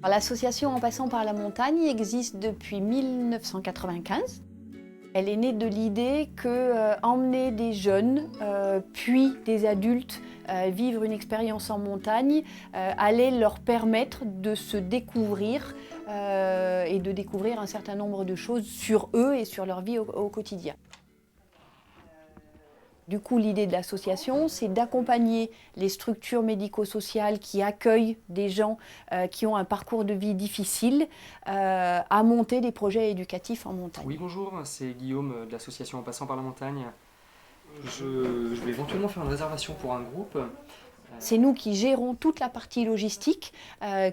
L'association En passant par la montagne existe depuis 1995. Elle est née de l'idée que emmener des jeunes, puis des adultes, vivre une expérience en montagne allait leur permettre de se découvrir et de découvrir un certain nombre de choses sur eux et sur leur vie au quotidien. Du coup, l'idée de l'association, c'est d'accompagner les structures médico-sociales qui accueillent des gens qui ont un parcours de vie difficile à monter des projets éducatifs en montagne. Oui, bonjour, c'est Guillaume de l'association En passant par la montagne. Je vais éventuellement faire une réservation pour un groupe. C'est nous qui gérons toute la partie logistique,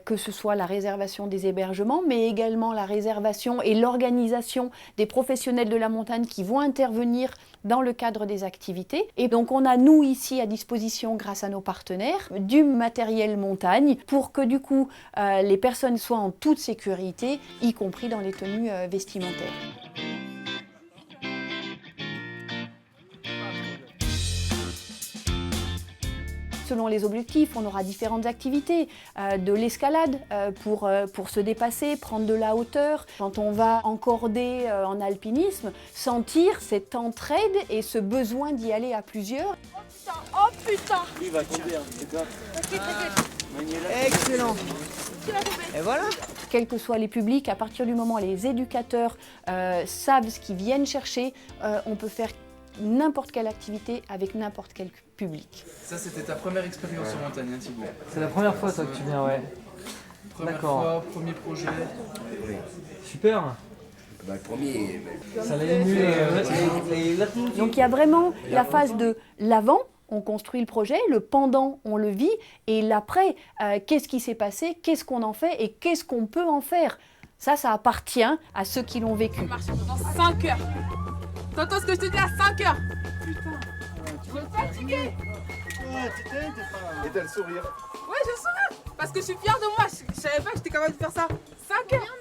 que ce soit la réservation des hébergements, mais également la réservation et l'organisation des professionnels de la montagne qui vont intervenir dans le cadre des activités. Et donc on a nous ici à disposition, grâce à nos partenaires, du matériel montagne pour que du coup les personnes soient en toute sécurité, y compris dans les tenues vestimentaires. Selon les objectifs, on aura différentes activités, de l'escalade pour se dépasser, prendre de la hauteur. Quand on va encorder en alpinisme, sentir cette entraide et ce besoin d'y aller à plusieurs. Oh putain! Lui va tomber, hein, c'est quoi? T'inquiète. Excellent! Et voilà! Quels que soient les publics, à partir du moment où les éducateurs savent ce qu'ils viennent chercher, on peut faire n'importe quelle activité avec n'importe quel public. Ça, c'était ta première expérience en montagne, hein, Thibaut? C'est la première fois toi que tu viens, ouais. Première D'accord. fois, premier projet. Super. Bah, le premier. Ça l'a ému. Donc il y a vraiment la phase de l'avant, on construit le projet, le pendant, on le vit, et l'après, qu'est-ce qui s'est passé, qu'est-ce qu'on en fait et qu'est-ce qu'on peut en faire. Ça appartient à ceux qui l'ont vécu. On marche pendant 5 heures. T'entends ce que je te dis à 5 heures? Putain, je suis fatiguée. Et t'as le sourire. Ouais, je souris. Parce que je suis fière de moi. Je savais pas que j'étais capable de faire ça. 5 heures.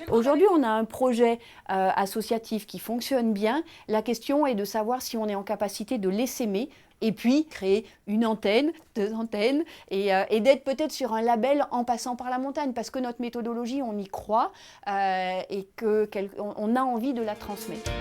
Aujourd'hui, on a un projet associatif qui fonctionne bien. La question est de savoir si on est en capacité de l'essaimer et puis créer une antenne, 2 antennes et d'être peut-être sur un label En passant par la montagne parce que notre méthodologie, on y croit et qu'on a envie de la transmettre.